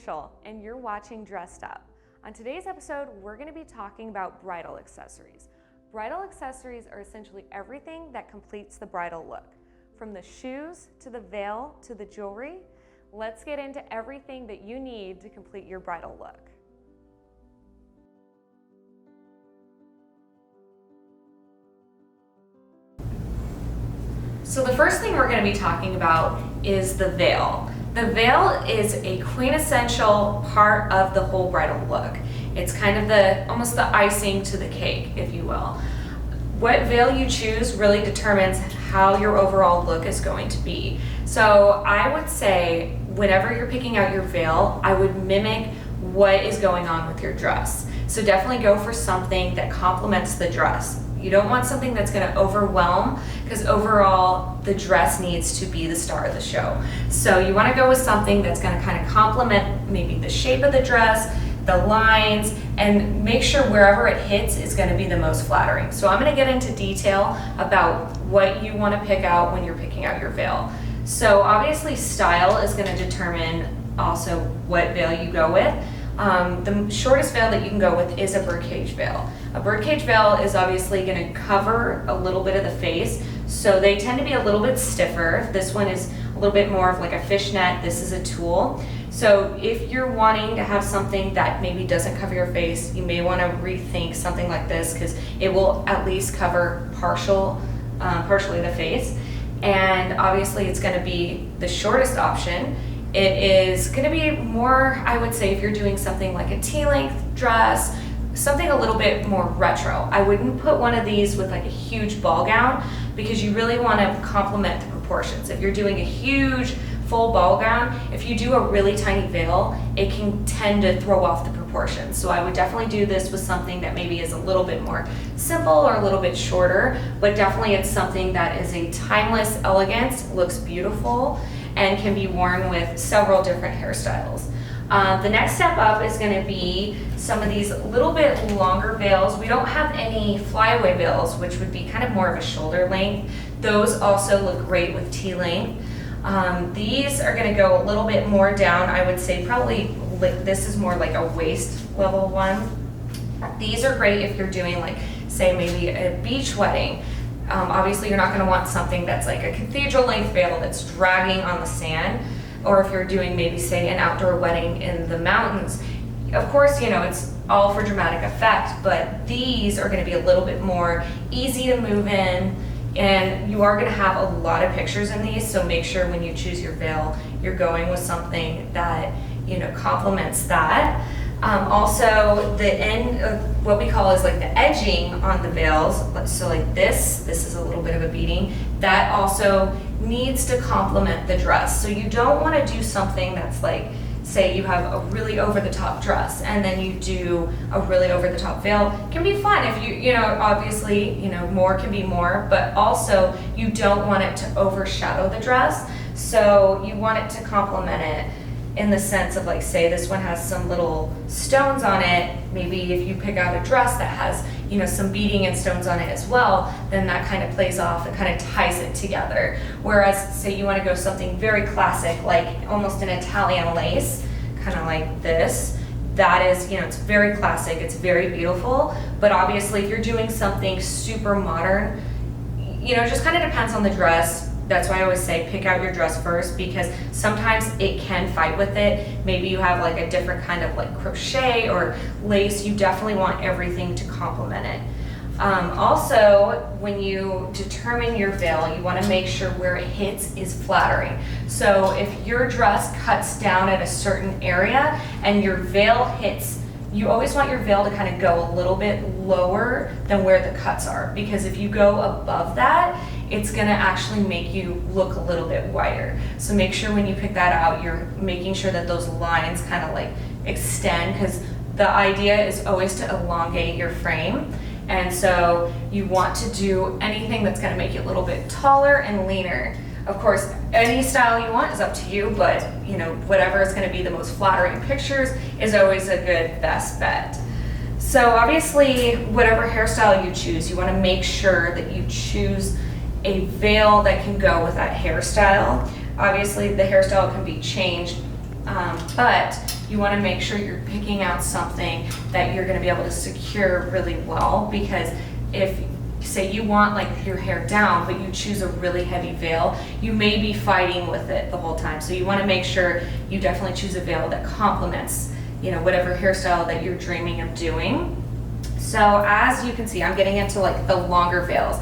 Rachel, and you're watching Dressed Up. On today's episode, we're going to be talking about bridal accessories. Bridal accessories are essentially everything that completes the bridal look. From the shoes, to the veil, to the jewelry, let's get into everything that you need to complete your bridal look. So the first thing we're going to be talking about is the veil. The veil is a quintessential part of the whole bridal look. It's kind of almost the icing to the cake, if you will. What veil you choose really determines how your overall look is going to be. So I would say whenever you're picking out your veil, I would mimic what is going on with your dress. So definitely go for something that complements the dress. You don't want something that's going to overwhelm, because overall the dress needs to be the star of the show. So you want to go with something that's going to kind of complement maybe the shape of the dress, the lines, and make sure wherever it hits is going to be the most flattering. So I'm going to get into detail about what you want to pick out when you're picking out your veil. So obviously style is going to determine also what veil you go with. The shortest veil that you can go with is a birdcage veil. A birdcage veil is obviously going to cover a little bit of the face, so they tend to be a little bit stiffer. This one is a little bit more of like a fishnet. This is a tulle. So if you're wanting to have something that maybe doesn't cover your face, you may want to rethink something like this, because it will at least cover partially the face. And obviously it's going to be the shortest option. It is going to be more, I would say, if you're doing something like a T-length dress, something a little bit more retro. I wouldn't put one of these with like a huge ball gown, because you really want to complement the proportions. If you're doing a huge full ball gown, if you do a really tiny veil, it can tend to throw off the proportions. So I would definitely do this with something that maybe is a little bit more simple or a little bit shorter, but definitely it's something that is a timeless elegance, looks beautiful, and can be worn with several different hairstyles. The next step up is going to be some of these little bit longer veils. We don't have any flyaway veils, which would be kind of more of a shoulder length. Those also look great with T-length. These are going to go a little bit more down. I would say probably this is more like a waist level one. These are great if you're doing, like, say maybe a beach wedding. Obviously you're not going to want something that's like a cathedral length veil that's dragging on the sand, or if you're doing maybe, say, an outdoor wedding in the mountains. Of course, you know, it's all for dramatic effect, but these are going to be a little bit more easy to move in, and you are going to have a lot of pictures in these, so make sure when you choose your veil, you're going with something that, you know, complements that. Also, the end of what we call is like the edging on the veils. So like this is a little bit of a beading. That also needs to complement the dress. So you don't want to do something that's like, say you have a really over-the-top dress and then you do a really over-the-top veil. It can be fun if you know, obviously, you know, more can be more, but also you don't want it to overshadow the dress. So you want it to complement it, in the sense of, like, say this one has some little stones on it. Maybe if you pick out a dress that has, you know, some beading and stones on it as well, then that kind of plays off and kind of ties it together. Whereas, say you want to go something very classic, like almost an Italian lace, kind of like this, that is, you know, it's very classic, it's very beautiful. But obviously if you're doing something super modern, you know, it just kind of depends on the dress. That's why I always say pick out your dress first, because sometimes it can fight with it. Maybe you have like a different kind of like crochet or lace. You definitely want everything to complement it. Also, when you determine your veil, you want to make sure where it hits is flattering. So if your dress cuts down at a certain area and your veil hits, you always want your veil to kind of go a little bit lower than where the cuts are, because if you go above that, it's going to actually make you look a little bit wider. So make sure when you pick that out, you're making sure that those lines kind of like extend, because the idea is always to elongate your frame. And so you want to do anything that's going to make you a little bit taller and leaner. Of course, any style you want is up to you, but you know, whatever is going to be the most flattering pictures is always a good best bet. So obviously, whatever hairstyle you choose, you want to make sure that you choose a veil that can go with that hairstyle. Obviously, the hairstyle can be changed But you want to make sure you're picking out something that you're going to be able to secure really well, because if say you want like your hair down but you choose a really heavy veil, you may be fighting with it the whole time. So you want to make sure you definitely choose a veil that complements, you know, whatever hairstyle that you're dreaming of doing. So as you can see, I'm getting into like the longer veils.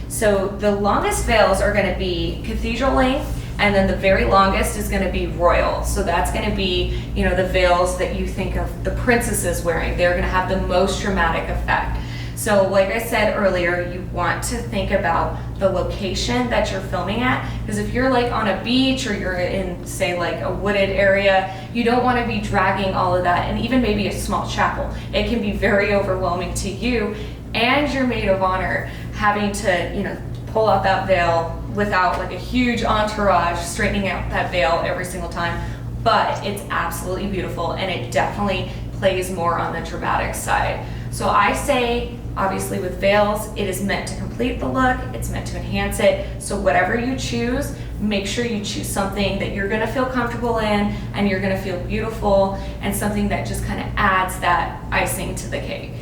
So the longest veils are going to be cathedral length, and then the very longest is going to be royal. So that's going to be, you know, the veils that you think of the princesses wearing. They're going to have the most dramatic effect. So like I said earlier, you want to think about the location that you're filming at, because if you're like on a beach or you're in, say, like a wooded area, you don't want to be dragging all of that, and even maybe a small chapel. It can be very overwhelming to you and your maid of honor having to, you know, pull out that veil without like a huge entourage straightening out that veil every single time. But it's absolutely beautiful, and it definitely plays more on the dramatic side. So I say, obviously with veils, it is meant to complete the look, it's meant to enhance it. So whatever you choose, make sure you choose something that you're gonna feel comfortable in and you're gonna feel beautiful, and something that just kind of adds that icing to the cake.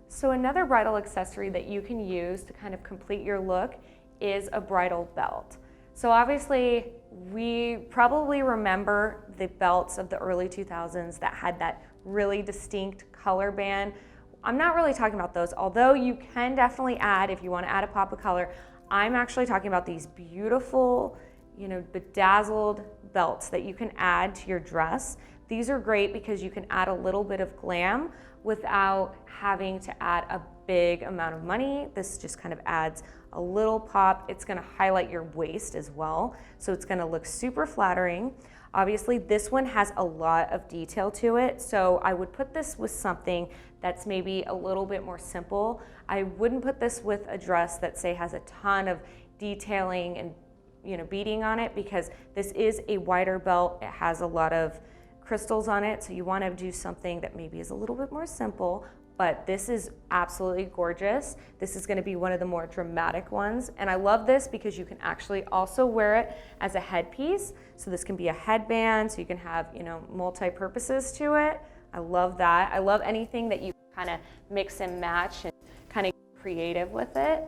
So another bridal accessory that you can use to kind of complete your look is a bridal belt. So obviously, we probably remember the belts of the early 2000s that had that really distinct color band. I'm not really talking about those, although you can definitely add, if you want to add a pop of color. I'm actually talking about these beautiful, you know, bedazzled belts that you can add to your dress. These are great because you can add a little bit of glam without having to add a big amount of money. This just kind of adds a little pop. It's gonna highlight your waist as well, so it's gonna look super flattering. Obviously, this one has a lot of detail to it, so I would put this with something that's maybe a little bit more simple. I wouldn't put this with a dress that, say, has a ton of detailing and, you know, beading on it, because this is a wider belt. It has a lot of crystals on it, so you want to do something that maybe is a little bit more simple. But this is absolutely gorgeous. This is going to be one of the more dramatic ones, and I love this because you can actually also wear it as a headpiece. So this can be a headband, so you can have, you know, multi-purposes to it. I love that. I love anything that you kind of mix and match and kind of get creative with it.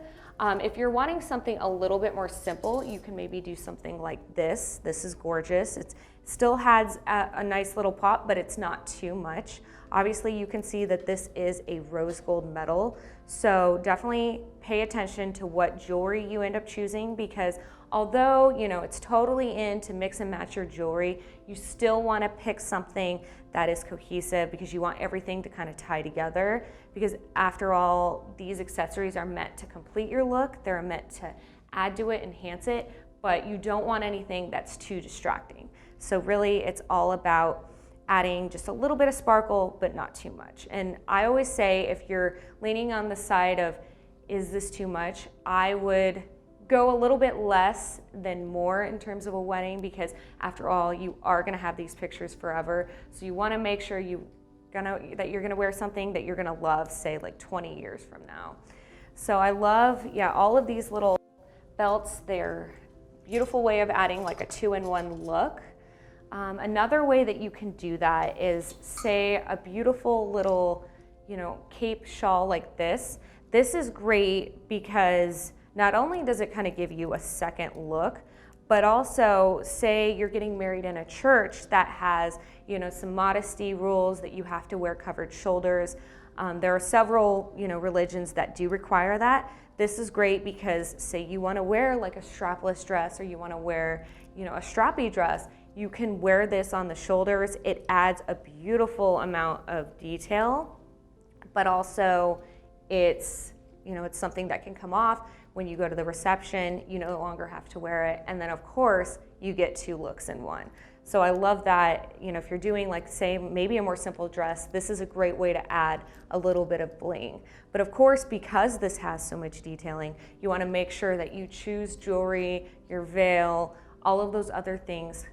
If you're wanting something a little bit more simple, you can maybe do something like this. This is gorgeous. It still has a nice little pop, but it's not too much. Obviously, you can see that this is a rose gold metal, so definitely pay attention to what jewelry you end up choosing, because although, you know, it's totally in to mix and match your jewelry, you still want to pick something that is cohesive, because you want everything to kind of tie together, because after all, these accessories are meant to complete your look. They're meant to add to it, enhance it, but you don't want anything that's too distracting. So really, it's all about adding just a little bit of sparkle, but not too much. And I always say, if you're leaning on the side of, is this too much? I would go a little bit less than more in terms of a wedding, because after all, you are gonna have these pictures forever. So you wanna make sure that you're gonna wear something that you're gonna love, say like 20 years from now. So I love, yeah, all of these little belts. They're a beautiful way of adding like a 2-in-1 look. Another way that you can do that is, say, a beautiful little, you know, cape shawl like this. This is great because not only does it kind of give you a second look, but also, say you're getting married in a church that has, you know, some modesty rules that you have to wear covered shoulders. There are several, you know, religions that do require that. This is great because, say you want to wear like a strapless dress, or you want to wear, you know, a strappy dress. You can wear this on the shoulders. It adds a beautiful amount of detail, but also it's, you know, it's something that can come off when you go to the reception. You no longer have to wear it. And then of course you get 2 looks in one. So I love that, you know, if you're doing like, say, maybe a more simple dress, this is a great way to add a little bit of bling. But of course, because this has so much detailing, you want to make sure that you choose jewelry, your veil, all of those other things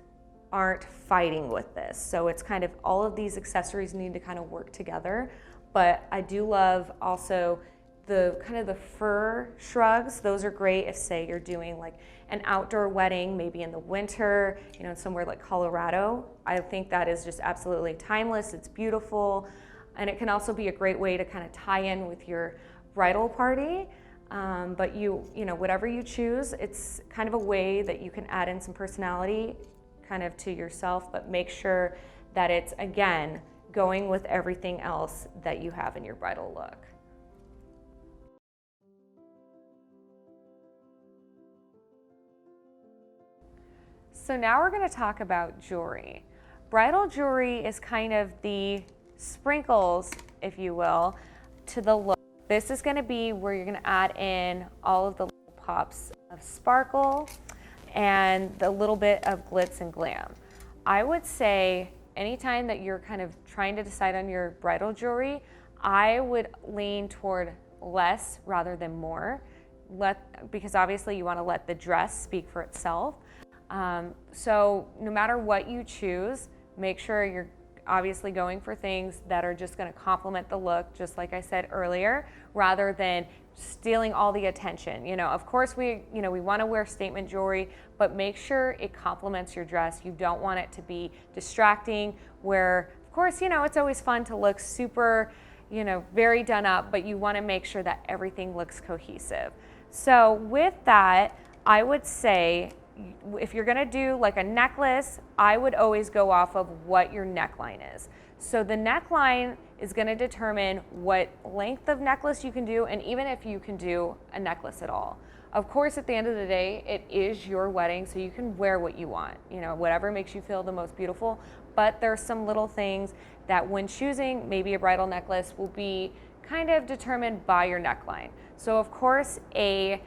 aren't fighting with this. So it's kind of, all of these accessories need to kind of work together. But I do love also the kind of the fur shrugs, those are great if, say, you're doing like an outdoor wedding, maybe in the winter, you know, somewhere like Colorado. I think that is just absolutely timeless. It's beautiful. And it can also be a great way to kind of tie in with your bridal party. But you know, whatever you choose, it's kind of a way that you can add in some personality kind of to yourself, but make sure that it's, again, going with everything else that you have in your bridal look. So now we're going to talk about jewelry. Bridal jewelry is kind of the sprinkles, if you will, to the look. This is going to be where you're going to add in all of the little pops of sparkle and the little bit of glitz and glam. I would say anytime that you're kind of trying to decide on your bridal jewelry, I would lean toward less rather than more, because obviously you want to let the dress speak for itself. So no matter what you choose, make sure you're obviously going for things that are just going to complement the look, just like I said earlier, rather than stealing all the attention. You know, of course we want to wear statement jewelry, but make sure it complements your dress. You don't want it to be distracting, where of course, you know, it's always fun to look super, you know, very done up, but you want to make sure that everything looks cohesive. So with that, I would say, if you're gonna do like a necklace, I would always go off of what your neckline is. So the neckline is gonna determine what length of necklace you can do, and even if you can do a necklace at all. Of course, at the end of the day, it is your wedding, so you can wear what you want, you know, whatever makes you feel the most beautiful. But there's some little things that when choosing maybe a bridal necklace will be kind of determined by your neckline. So of course, a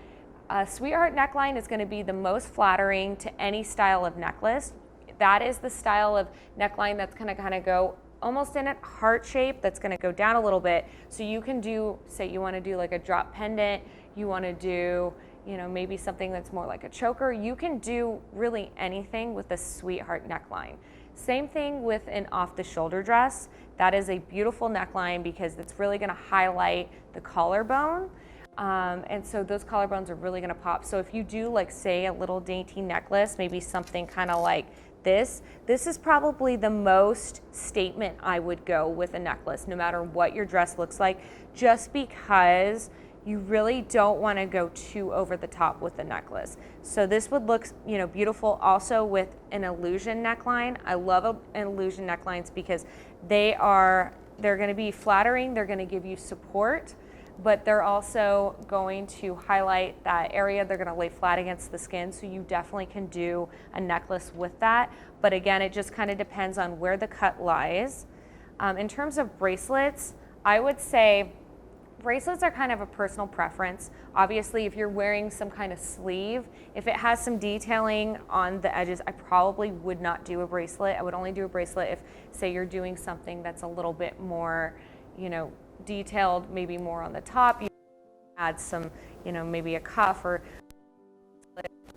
sweetheart neckline is going to be the most flattering to any style of necklace. That is the style of neckline that's going to kind of go almost in a heart shape, that's going to go down a little bit. So you can do, say you want to do like a drop pendant, you want to do, you know, maybe something that's more like a choker. You can do really anything with a sweetheart neckline. Same thing with an off the shoulder dress. That is a beautiful neckline because it's really going to highlight the collarbone. And so those collarbones are really going to pop. So if you do, like, say, a little dainty necklace, maybe something kind of like this is probably the most statement I would go with a necklace, no matter what your dress looks like, just because you really don't want to go too over the top with the necklace. So this would look, you know, beautiful also with an illusion neckline. I love illusion necklines because they're going to be flattering, they're going to give you support, but they're also going to highlight that area. They're going to lay flat against the skin, so you definitely can do a necklace with that. But again, it just kind of depends on where the cut lies. In terms of bracelets, I would say bracelets are kind of a personal preference. Obviously, if you're wearing some kind of sleeve, if it has some detailing on the edges, I probably would not do a bracelet. I would only do a bracelet if, say, you're doing something that's a little bit more, you know, detailed, maybe more on the top. You add some, you know, maybe a cuff or,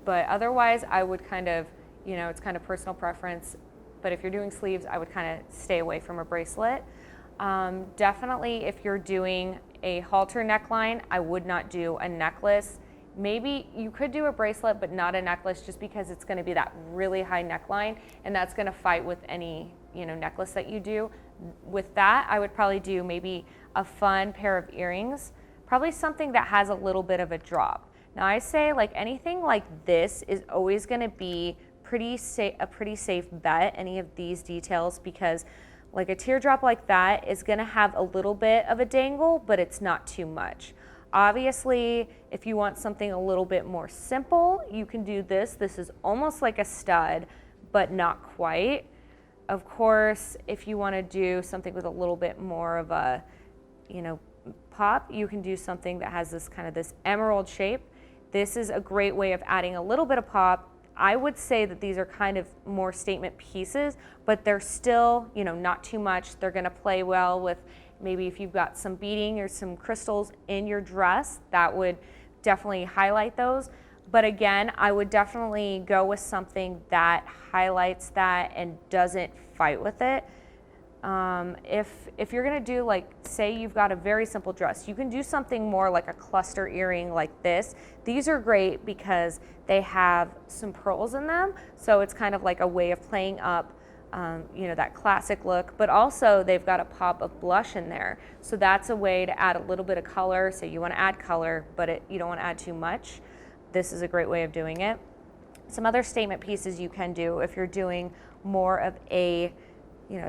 but otherwise I would kind of, you know, it's kind of personal preference. But if you're doing sleeves, I would kind of stay away from a bracelet. Definitely if you're doing a halter neckline, I would not do a necklace. Maybe you could do a bracelet, but not a necklace, just because it's going to be that really high neckline, and that's going to fight with any, you know, necklace that you do. With that, I would probably do maybe a fun pair of earrings, probably something that has a little bit of a drop. Now I say, like, anything like this is always going to be a pretty safe bet, any of these details, because like a teardrop like that is going to have a little bit of a dangle, but it's not too much. Obviously, if you want something a little bit more simple, you can do this. This is almost like a stud, but not quite. Of course, if you want to do something with a little bit more of a, you know, pop, you can do something that has this kind of this emerald shape. This is a great way of adding a little bit of pop. I would say that these are kind of more statement pieces, but they're still, you know, not too much. They're going to play well with maybe if you've got some beading or some crystals in your dress, that would definitely highlight those. But again, I would definitely go with something that highlights that and doesn't fight with it. If you're gonna do, like, say you've got a very simple dress, you can do something more like a cluster earring like this. These are great because they have some pearls in them, so it's kind of like a way of playing up that classic look, but also they've got a pop of blush in there. So that's a way to add a little bit of color. So you want to add color, but you don't want to add too much. This is a great way of doing it. Some other statement pieces you can do if you're doing more of a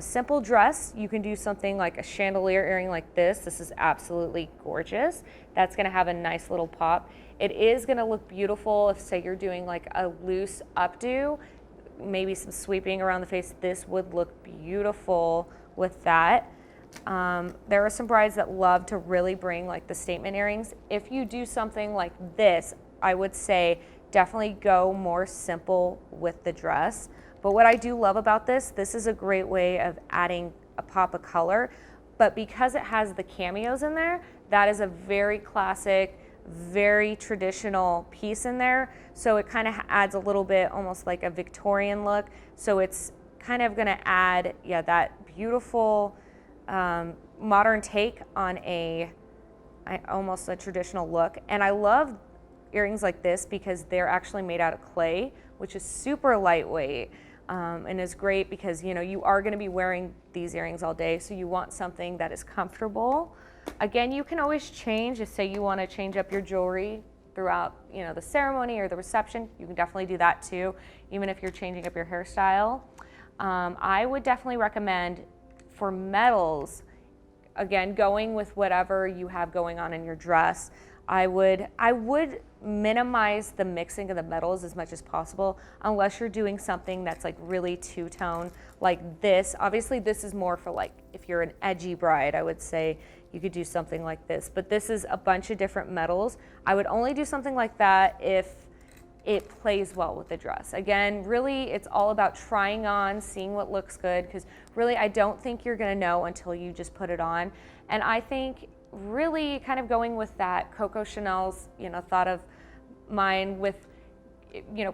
simple dress, you can do something like a chandelier earring like this. This is absolutely gorgeous. That's gonna have a nice little pop. It is gonna look beautiful if, say, you're doing like a loose updo, maybe some sweeping around the face. This would look beautiful with that. There are some brides that love to really bring like the statement earrings. If you do something like this, I would say definitely go more simple with the dress. But what I do love about this is a great way of adding a pop of color. But because it has the cameos in there, that is a very classic, very traditional piece in there. So it kind of adds a little bit almost like a Victorian look. So it's kind of gonna add, that beautiful modern take on almost a traditional look. And I love earrings like this because they're actually made out of clay, which is super lightweight. And is great because you are going to be wearing these earrings all day, so you want something that is comfortable. Again, you can always change. If, say, you want to change up your jewelry throughout the ceremony or the reception, you can definitely do that too, even if you're changing up your hairstyle. I would definitely recommend for metals, again, going with whatever you have going on in your dress. I would minimize the mixing of the metals as much as possible, unless you're doing something that's like really two-tone like this. Obviously this is more for like if you're an edgy bride, I would say you could do something like this, but this is a bunch of different metals. I would only do something like that if it plays well with the dress. Again, really it's all about trying on, seeing what looks good, because really I don't think you're gonna know until you just put it on. And I think really kind of going with that Coco Chanel's thought of mine with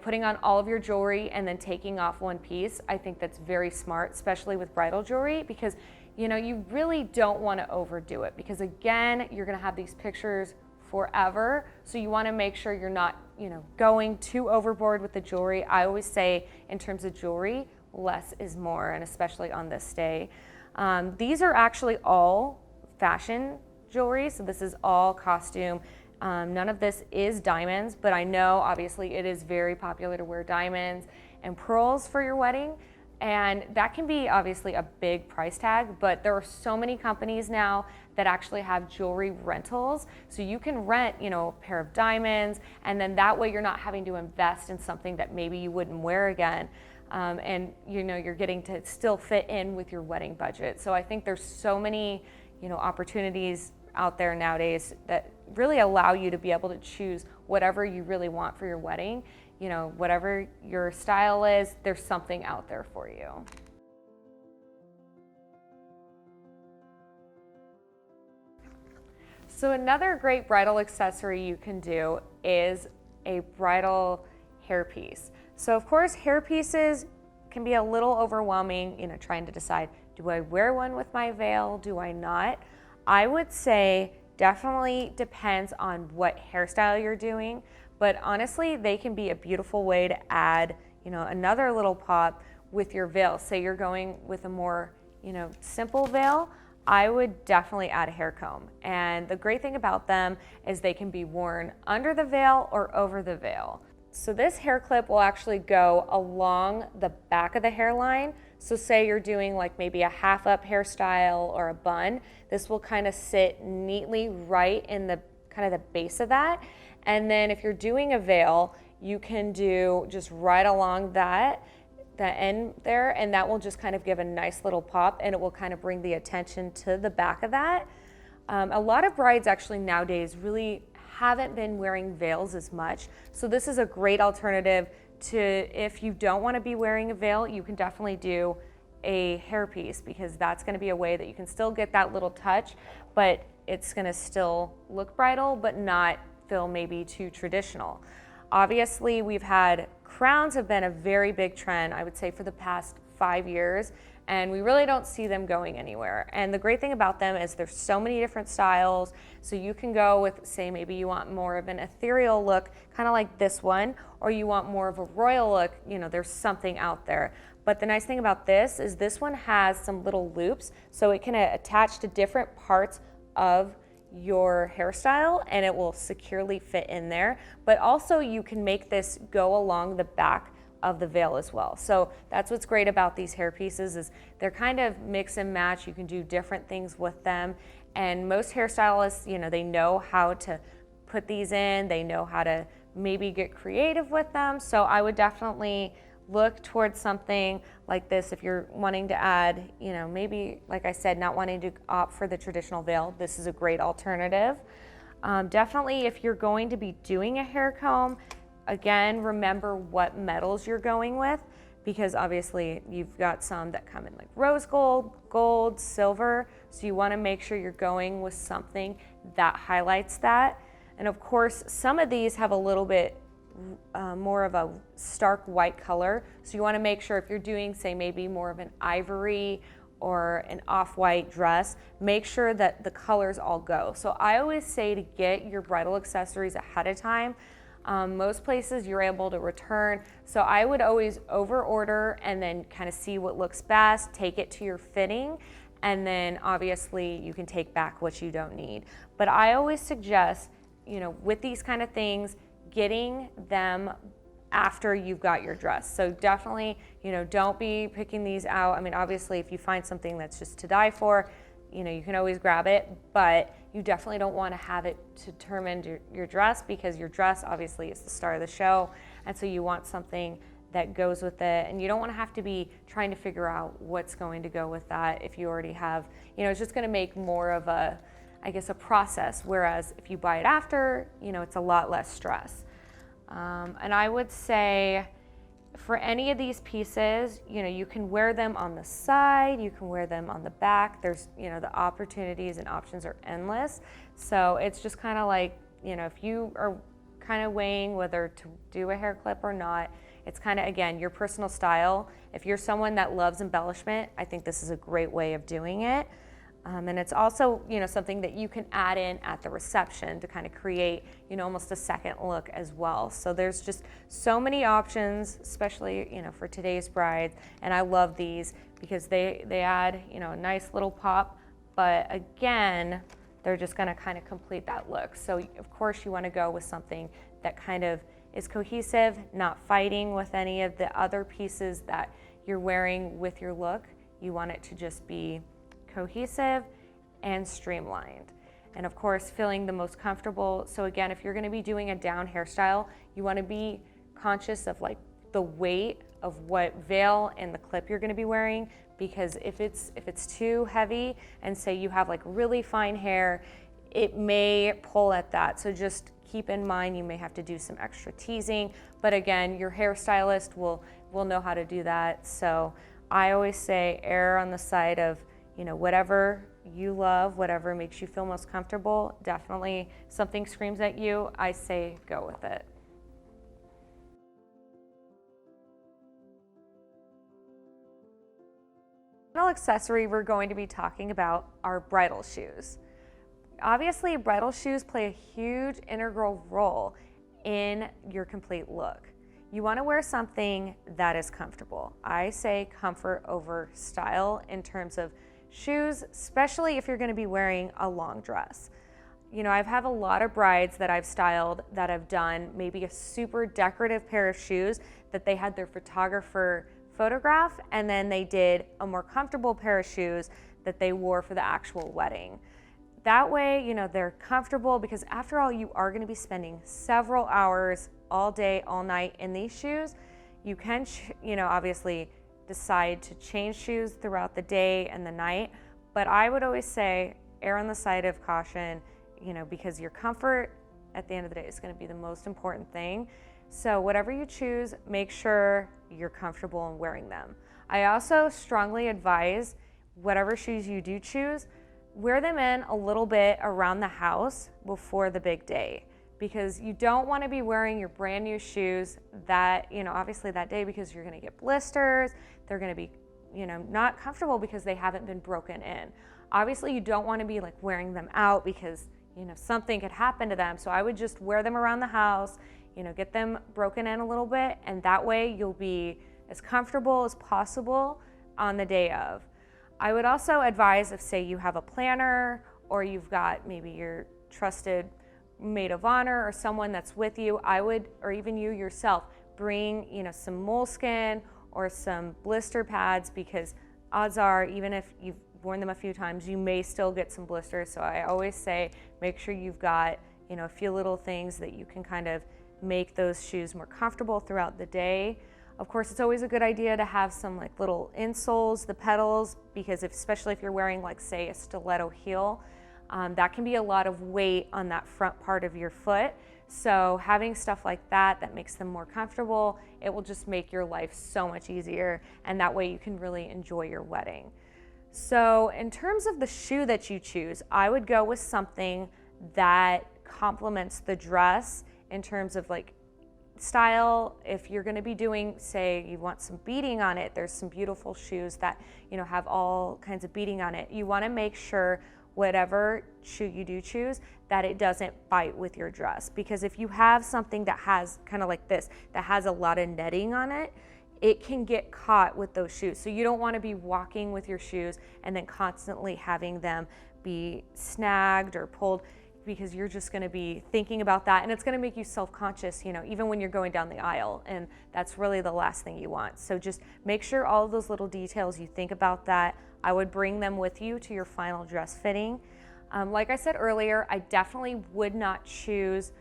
putting on all of your jewelry and then taking off one piece. I think that's very smart, especially with bridal jewelry, because you really don't want to overdo it, because again, you're going to have these pictures forever. So you want to make sure you're not going too overboard with the jewelry. I always say in terms of jewelry, less is more, and especially on this day. These are actually all fashion jewelry, so this is all costume. None of this is diamonds, but I know obviously it is very popular to wear diamonds and pearls for your wedding, and that can be obviously a big price tag, but there are so many companies now that actually have jewelry rentals, so you can rent a pair of diamonds, and then that way you're not having to invest in something that maybe you wouldn't wear again. And you're getting to still fit in with your wedding budget. So I think there's so many opportunities out there nowadays that really allow you to be able to choose whatever you really want for your wedding. Whatever your style is, there's something out there for you. So another great bridal accessory you can do is a bridal hairpiece. So of course, hairpieces can be a little overwhelming, trying to decide, do I wear one with my veil? Do I not? I would say definitely depends on what hairstyle you're doing, but honestly, they can be a beautiful way to add, another little pop with your veil. Say you're going with a more, simple veil, I would definitely add a hair comb. And the great thing about them is they can be worn under the veil or over the veil. So this hair clip will actually go along the back of the hairline. So say you're doing like maybe a half up hairstyle or a bun, this will kind of sit neatly right in the kind of the base of that. And then if you're doing a veil, you can do just right along the end there, and that will just kind of give a nice little pop, and it will kind of bring the attention to the back of that. A lot of brides actually nowadays really haven't been wearing veils as much. So this is a great alternative to, if you don't want to be wearing a veil, you can definitely do a hairpiece, because that's going to be a way that you can still get that little touch, but it's going to still look bridal, but not feel maybe too traditional. Obviously, we've had crowns have been a very big trend, I would say, for the past 5 years, and we really don't see them going anywhere. And the great thing about them is there's so many different styles. So you can go with, say, maybe you want more of an ethereal look, kind of like this one, or you want more of a royal look, you know, there's something out there. But the nice thing about this is this one has some little loops, so it can attach to different parts of your hairstyle and it will securely fit in there. But also you can make this go along the back of the veil as well. So that's what's great about these hair pieces, is they're kind of mix and match. You can do different things with them. And most hairstylists, you know, they know how to put these in, they know how to maybe get creative with them. So I would definitely look towards something like this if you're wanting to add, you know, maybe, like I said, not wanting to opt for the traditional veil. This is a great alternative. Definitely if you're going to be doing a hair comb, again, remember what metals you're going with, because obviously you've got some that come in like rose gold, gold, silver. So you want to make sure you're going with something that highlights that. And of course, some of these have a little bit more of a stark white color. So you want to make sure if you're doing, say, maybe more of an ivory or an off-white dress, make sure that the colors all go. So I always say to get your bridal accessories ahead of time. Most places you're able to return. So I would always over order and then kind of see what looks best, take it to your fitting, and then obviously you can take back what you don't need. But I always suggest, you know, with these kind of things, getting them after you've got your dress. So definitely, you know, don't be picking these out. I mean, obviously if you find something that's just to die for, you know, you can always grab it, but you definitely don't want to have it determine your dress, because your dress obviously is the star of the show. And so you want something that goes with it, and you don't want to have to be trying to figure out what's going to go with that if you already have, you know, it's just going to make more of a, I guess, a process. Whereas if you buy it after, you know, it's a lot less stress. And I would say for any of these pieces, you know, you can wear them on the side, you can wear them on the back. There's, you know, the opportunities and options are endless. So it's just kind of like, you know, if you are kind of weighing whether to do a hair clip or not, it's kind of, again, your personal style. If you're someone that loves embellishment, I think this is a great way of doing it. And it's also, you know, something that you can add in at the reception to kind of create, you know, almost a second look as well. So there's just so many options, especially, you know, for today's brides. And I love these because they add, you know, a nice little pop, but again, they're just going to kind of complete that look. So of course you want to go with something that kind of is cohesive, not fighting with any of the other pieces that you're wearing with your look. You want it to just be cohesive and streamlined. And of course, feeling the most comfortable. So again, if you're going to be doing a down hairstyle, you want to be conscious of like the weight of what veil and the clip you're going to be wearing, because if it's too heavy and say you have like really fine hair, it may pull at that. So just keep in mind you may have to do some extra teasing, but again, your hairstylist will know how to do that. So I always say err on the side of, you know, whatever you love, whatever makes you feel most comfortable. Definitely something screams at you, I say go with it. Final accessory we're going to be talking about are bridal shoes. Obviously, bridal shoes play a huge integral role in your complete look. You want to wear something that is comfortable. I say comfort over style in terms of shoes, especially if you're going to be wearing a long dress. You know, I've had a lot of brides that I've styled that have done maybe a super decorative pair of shoes that they had their photographer photograph, and then they did a more comfortable pair of shoes that they wore for the actual wedding. That way, you know, they're comfortable, because after all, you are going to be spending several hours all day, all night in these shoes. You can, you know, obviously decide to change shoes throughout the day and the night, but I would always say err on the side of caution, you know, because your comfort at the end of the day is going to be the most important thing. So whatever you choose, make sure you're comfortable in wearing them. I also strongly advise whatever shoes you do choose, wear them in a little bit around the house before the big day, because you don't want to be wearing your brand new shoes that, you know, obviously that day, because you're going to get blisters, they're going to be not comfortable because they haven't been broken in. Obviously, you don't want to be like wearing them out because, something could happen to them. So I would just wear them around the house, get them broken in a little bit, and that way you'll be as comfortable as possible on the day of. I would also advise if, say, you have a planner or you've got maybe your trusted maid of honor or someone that's with you, or even you yourself, bring, some moleskin or some blister pads, because odds are, even if you've worn them a few times, you may still get some blisters. So I always say, make sure you've got, a few little things that you can kind of make those shoes more comfortable throughout the day. Of course, it's always a good idea to have some like little insoles, the pedals, because especially if you're wearing like, say, a stiletto heel, that can be a lot of weight on that front part of your foot. So having stuff like that makes them more comfortable, it will just make your life so much easier, and that way you can really enjoy your wedding. So in terms of the shoe that you choose, I would go with something that complements the dress in terms of like style. If you're going to be doing, say, you want some beading on it, there's some beautiful shoes that, have all kinds of beading on it. You want to make sure whatever shoe you do choose, that it doesn't fight with your dress. Because if you have something that has kind of like this, that has a lot of netting on it, it can get caught with those shoes. So you don't want to be walking with your shoes and then constantly having them be snagged or pulled, because you're just going to be thinking about that, and it's going to make you self-conscious, even when you're going down the aisle, and that's really the last thing you want. So just make sure all of those little details, you think about that. I would bring them with you to your final dress fitting. Like I said earlier, I definitely would not choose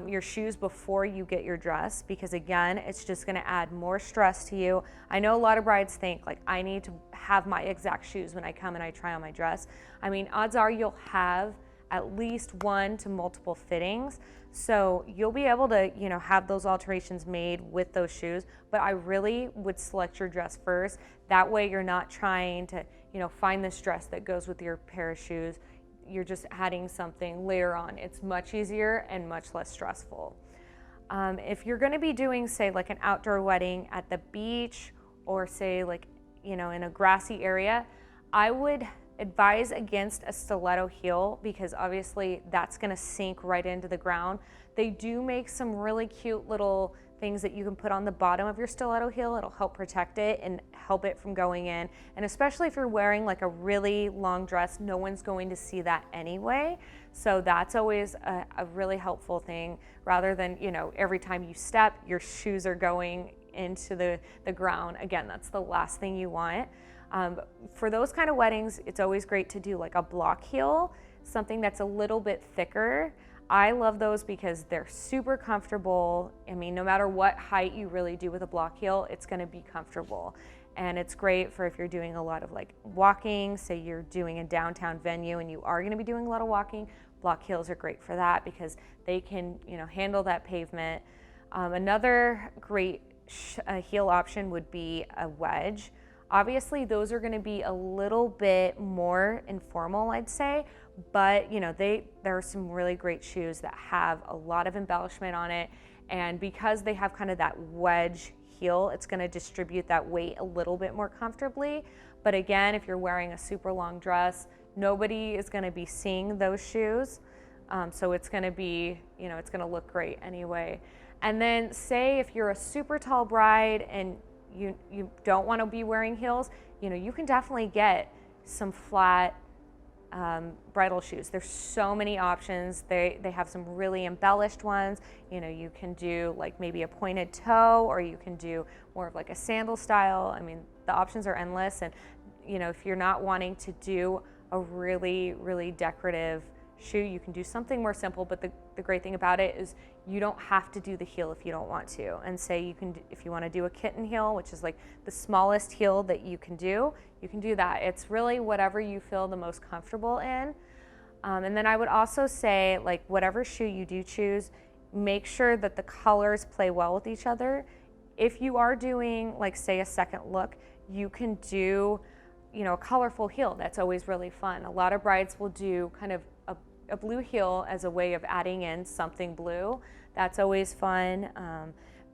your shoes before you get your dress, because again, it's just going to add more stress to you. I know a lot of brides think like, I need to have my exact shoes when I come and I try on my dress. I mean, odds are you'll have at least one to multiple fittings. So you'll be able to, have those alterations made with those shoes, but I really would select your dress first. That way you're not trying to, find this dress that goes with your pair of shoes. You're just adding something later on. It's much easier and much less stressful. If you're gonna be doing, say, like an outdoor wedding at the beach, or say like, in a grassy area, I would advise against a stiletto heel, because obviously that's going to sink right into the ground. They do make some really cute little things that you can put on the bottom of your stiletto heel. It'll help protect it and help it from going in. And especially if you're wearing like a really long dress, no one's going to see that anyway. So that's always a really helpful thing, rather than, every time you step, your shoes are going into the ground. Again, that's the last thing you want. For those kind of weddings, it's always great to do like a block heel, something that's a little bit thicker. I love those because they're super comfortable. I mean, no matter what height you really do with a block heel, it's going to be comfortable. And it's great for if you're doing a lot of like walking, say you're doing a downtown venue and you are going to be doing a lot of walking, block heels are great for that because they can, handle that pavement. Another great heel option would be a wedge. Obviously, those are going to be a little bit more informal, I'd say, but there are some really great shoes that have a lot of embellishment on it, and because they have kind of that wedge heel, it's going to distribute that weight a little bit more comfortably. But again, if you're wearing a super long dress, nobody is going to be seeing those shoes, so it's going to be, it's going to look great anyway. And then say if you're a super tall bride and you don't want to be wearing heels, you can definitely get some flat bridal shoes. There's so many options. They have some really embellished ones. You can do like maybe a pointed toe, or you can do more of like a sandal style. I mean, the options are endless. And if you're not wanting to do a really, really decorative shoe, you can do something more simple. But the great thing about it is you don't have to do the heel if you don't want to. And say you can, if you want to do a kitten heel, which is like the smallest heel that you can do that. It's really whatever you feel the most comfortable in. And then I would also say, like, whatever shoe you do choose, make sure that the colors play well with each other. If you are doing, like, say, a second look, you can do, a colorful heel. That's always really fun. A lot of brides will do kind of a blue heel as a way of adding in something blue. That's always fun.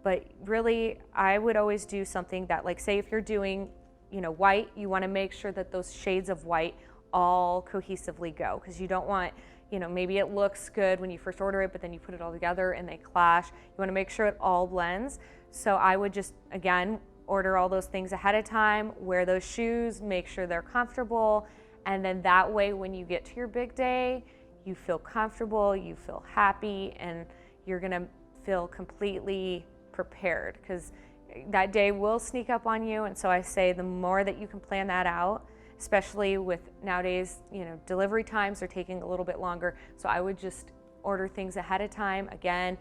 But really, I would always do something that, like, say if you're doing white, you want to make sure that those shades of white all cohesively go, because you don't want, maybe it looks good when you first order it, but then you put it all together and they clash. You want to make sure it all blends. So I would just, again, order all those things ahead of time, wear those shoes, make sure they're comfortable, and then that way when you get to your big day, you feel comfortable, you feel happy, and you're gonna feel completely prepared, because that day will sneak up on you. And so I say the more that you can plan that out, especially with nowadays, delivery times are taking a little bit longer. So I would just order things ahead of time. Again,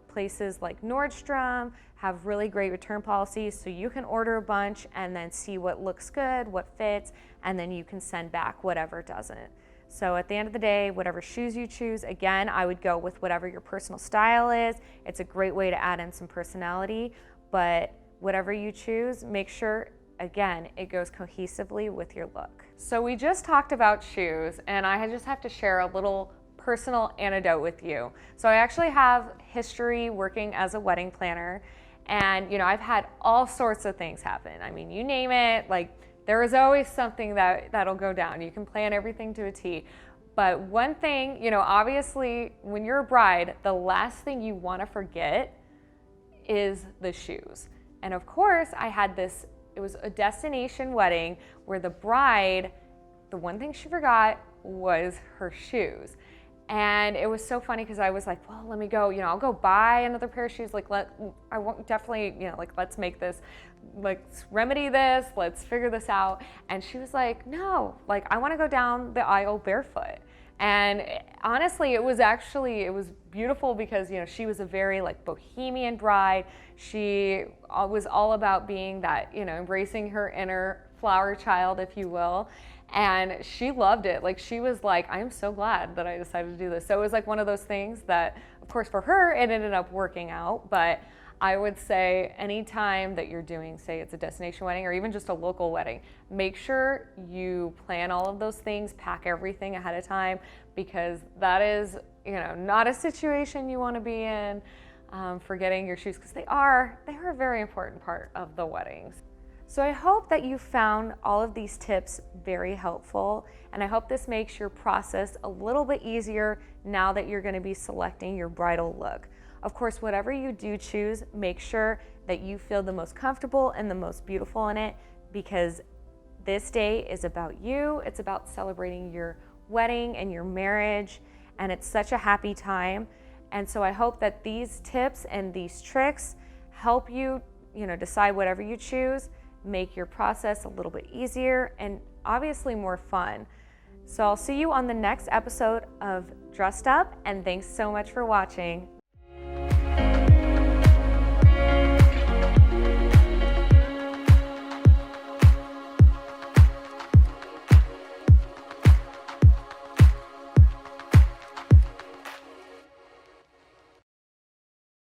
places like Nordstrom have really great return policies, so you can order a bunch and then see what looks good, what fits, and then you can send back whatever doesn't. So at the end of the day, whatever shoes you choose, again, I would go with whatever your personal style is. It's a great way to add in some personality, but whatever you choose, make sure, again, it goes cohesively with your look. So we just talked about shoes, and I just have to share a little personal anecdote with you. So I actually have history working as a wedding planner, and I've had all sorts of things happen. I mean, you name it, there is always something that'll go down. You can plan everything to a T. But one thing, obviously when you're a bride, the last thing you want to forget is the shoes. And of course I had this, it was a destination wedding where the bride, the one thing she forgot was her shoes. And it was so funny because I was like, well, let me go, I'll go buy another pair of shoes. I won't definitely, let's make this, let's remedy this, let's figure this out. And she was like, no, I want to go down the aisle barefoot. And honestly, it was beautiful because, she was a very bohemian bride. She was all about being that, embracing her inner flower child, if you will. And she loved it. She was like, I'm so glad that I decided to do this. So it was one of those things that, of course, for her, it ended up working out. But I would say anytime that you're doing, say it's a destination wedding or even just a local wedding, make sure you plan all of those things, pack everything ahead of time, because that is, not a situation you want to be in, forgetting your shoes, because they are a very important part of the weddings. So I hope that you found all of these tips very helpful, and I hope this makes your process a little bit easier now that you're going to be selecting your bridal look. Of course, whatever you do choose, make sure that you feel the most comfortable and the most beautiful in it, because this day is about you. It's about celebrating your wedding and your marriage, and it's such a happy time. And so I hope that these tips and these tricks help you, decide whatever you choose, make your process a little bit easier and obviously more fun. So I'll see you on the next episode of Dressed Up, and thanks so much for watching.